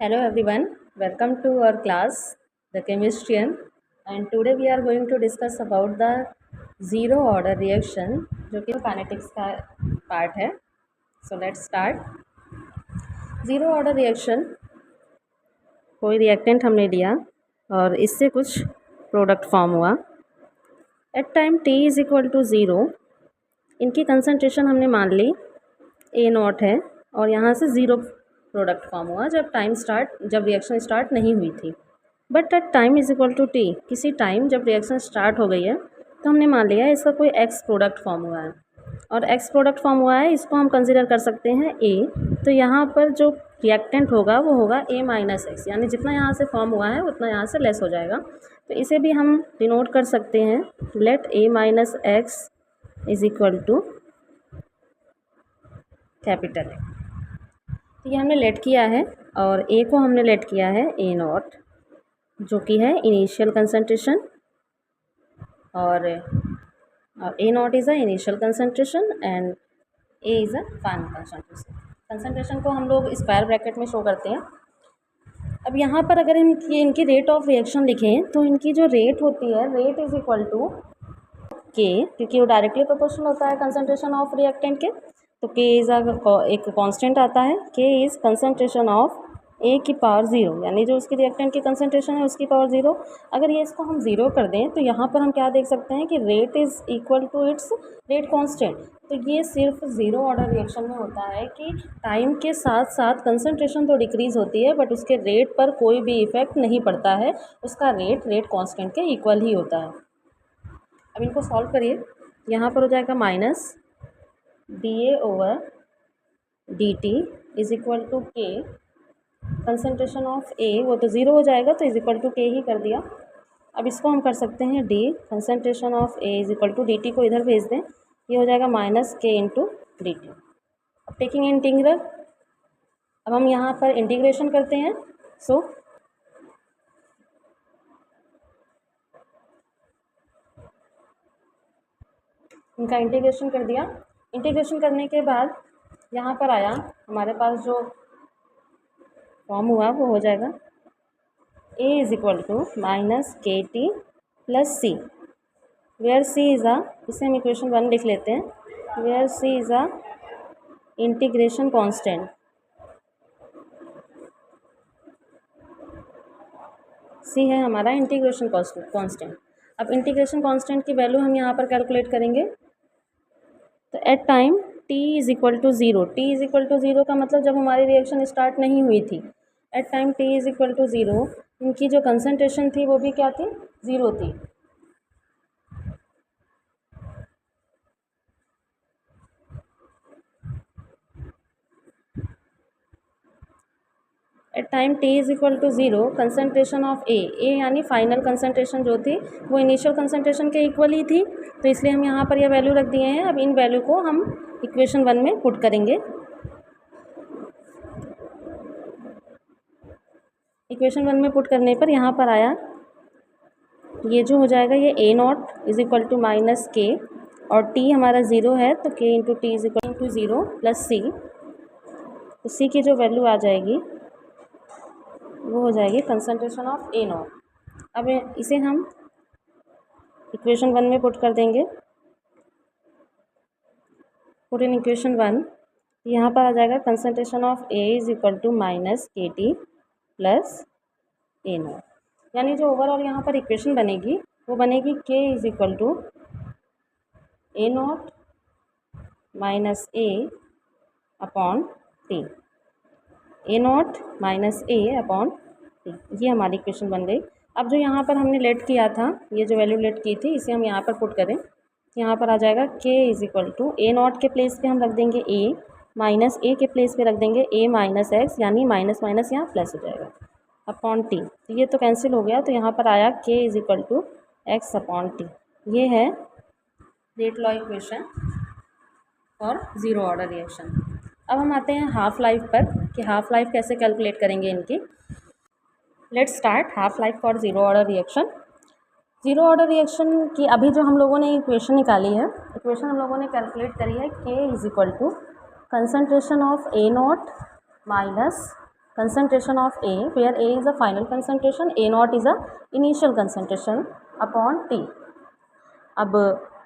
Hello everyone, welcome to our class, the Chemistrian, and today we are going to discuss about the zero order reaction जो कि kinetics का part है. So let's start. Zero order reaction कोई reactant हमने लिया और इससे कुछ product form हुआ. At time t is equal to 0, इनकी concentration हमने मान ली A0 है और यहाँ से ज़ीरो प्रोडक्ट फॉर्म हुआ जब रिएक्शन स्टार्ट नहीं हुई थी. But at time is equal to T, किसी टाइम जब रिएक्शन स्टार्ट हो गई है तो हमने मान लिया है इसका कोई एक्स प्रोडक्ट फॉर्म हुआ है और एक्स प्रोडक्ट फॉर्म हुआ है, इसको हम कंसिडर कर सकते हैं ए. तो यहाँ पर जो रिएक्टेंट होगा वो होगा ए माइनस एक्स, यानी जितना यहाँ से फॉर्म हुआ है उतना यहाँ से लेस हो जाएगा. तो इसे भी हम डिनोट कर सकते हैं, let A minus X is equal to capital A. तो ये हमने लेट किया है और ए को हमने लेट किया है ए नॉट, जो कि है इनिशियल कंसंट्रेशन, और A naught is a initial concentration and A is a final concentration. Concentration को हम लोग स्क्वायर ब्रैकेट में शो करते हैं. अब यहाँ पर अगर इनकी रेट ऑफ रिएक्शन लिखें तो इनकी जो रेट होती है, रेट इज़ इक्वल टू के, क्योंकि वो डायरेक्टली प्रोपोर्शनल होता है कंसंट्रेशन ऑफ रिएक्टेंट के. तो के इज़ एक कांस्टेंट आता है, के इज़ कंसंट्रेशन ऑफ ए की पावर ज़ीरो, यानी जो उसकी रिएक्टेंट की कंसंट्रेशन है उसकी पावर ज़ीरो. अगर ये इसको हम ज़ीरो कर दें तो यहाँ पर हम क्या देख सकते हैं कि rate is equal to its rate constant. तो ये सिर्फ ज़ीरो ऑर्डर रिएक्शन में होता है कि टाइम के साथ साथ कंसंट्रेशन तो डिक्रीज़ होती है बट उसके रेट पर कोई भी इफेक्ट नहीं पड़ता है, उसका रेट कांस्टेंट के इक्वल ही होता है. अब इनको सॉल्व करिए. यहाँ पर हो जाएगा minus D A over D T is equal to K, concentration of A वो तो ज़ीरो हो जाएगा तो इज़ इक्वल टू के ही कर दिया. अब इसको हम कर सकते हैं D concentration of A is equal to D T को इधर भेज दें, ये हो जाएगा minus K into D T. अब टेकिंग इंटीग्रल, अब हम यहाँ पर इंटीग्रेशन करते हैं. सो इनका इंटीग्रेशन कर दिया. इंटीग्रेशन करने के बाद यहाँ पर आया हमारे पास जो फॉर्म हुआ वो हो जाएगा a is equal to minus K T plus C, where C is a, इसे हम इक्वेशन 1 लिख लेते हैं, where C is a integration constant. C है हमारा इंटीग्रेशन कांस्टेंट. अब इंटीग्रेशन कांस्टेंट की वैल्यू हम यहाँ पर कैलकुलेट करेंगे. तो at time t is equal to zero, T is equal to zero का मतलब जब हमारी रिएक्शन स्टार्ट नहीं हुई थी, at time t is equal to zero इनकी जो कंसंट्रेशन थी वो भी क्या थी, ज़ीरो थी. At time t is equal to zero concentration of A यानी फाइनल कंसंट्रेशन जो थी वो इनिशियल कंसंट्रेशन के इक्वल ही थी, तो इसलिए हम यहाँ पर यह वैल्यू रख दिए हैं. अब इन वैल्यू को हम इक्वेशन 1 में पुट करेंगे. इक्वेशन 1 में पुट करने पर यहाँ पर आया, ये जो हो जाएगा ये A naught is equal to minus K, और टी हमारा ज़ीरो है तो K into T is equal to zero plus C. तो सी की जो वैल्यू आ जाएगी वो हो जाएगी कंसंट्रेशन ऑफ ए नॉट. अब इसे हम इक्वेशन 1 में पुट कर देंगे. पुट इन इक्वेशन 1, यहाँ पर आ जाएगा concentration of A is equal to minus K T plus A not, यानी जो ओवरऑल यहाँ पर इक्वेशन बनेगी वो बनेगी K is equal to A not minus A upon T, A not minus A upon T. ये हमारी इक्वेशन बन गई. अब जो यहाँ पर हमने लेट किया था, ये जो वैल्यू लेट की थी इसे हम यहाँ पर पुट करें, यहाँ पर आ जाएगा K is equal to A not के प्लेस पे हम रख देंगे ए, माइनस ए के प्लेस पे रख देंगे ए माइनस एक्स, यानी माइनस माइनस यहाँ प्लस हो जाएगा, अपॉन टी. तो ये तो कैंसिल हो गया, तो यहाँ पर आया K is equal to X upon T. ये है rate law equation for zero order reaction. अब हम आते हैं हाफ लाइफ पर कि हाफ लाइफ कैसे कैलकुलेट करेंगे इनकी. Let's start half life for zero order reaction. Zero order reaction की अभी जो हम लोगों ने इक्वेशन निकाली है, इक्वेशन हम लोगों ने कैलकुलेट करी है K is equal to concentration of A not minus concentration of A, where A is a final concentration, A naught is a initial concentration upon T. अब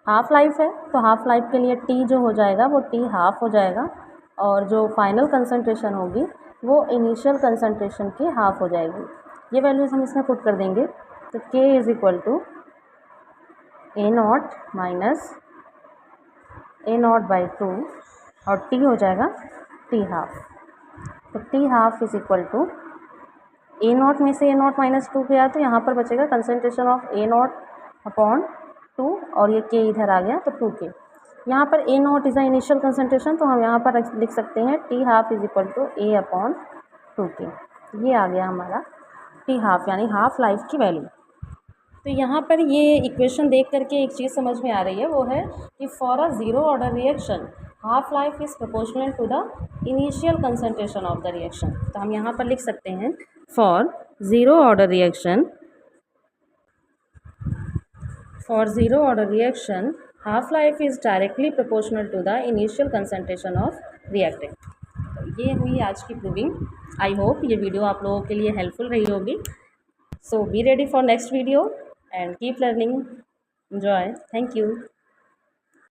हाफ लाइफ है तो हाफ लाइफ के लिए T जो हो जाएगा वो T half हो जाएगा, और जो फाइनल कंसंट्रेशन होगी वो इनिशियल कंसंट्रेशन की हाफ हो जाएगी। ये वैल्यूज़ हम इसमें पुट कर देंगे, तो K is equal to A not minus A not by 2 और T हो जाएगा T हाफ। तो T half is equal to A not में से A नॉट माइनस 2 गया तो यहाँ पर बचेगा concentration of A not upon 2 और ये K इधर आ गया तो 2K। यहाँ पर A नॉट इज़ अ इनिशियल कंसंट्रेशन, तो हम यहाँ पर लिख सकते हैं T half is equal to A upon 2K। ये आ गया हमारा T हाफ यानी हाफ लाइफ की वैल्यू। तो यहाँ पर ये इक्वेशन देख करके एक चीज़ समझ में आ रही है, वो है कि for a zero order reaction half life is proportional to the initial concentration of the reaction. तो हम यहाँ पर लिख सकते हैं for zero order reaction half life is directly proportional to the initial concentration of reactant. तो ये हुई आज की प्रूविंग। आई होप ये वीडियो आप लोगों के लिए हेल्पफुल रही होगी। So be ready for next video and keep learning. Enjoy. Thank you.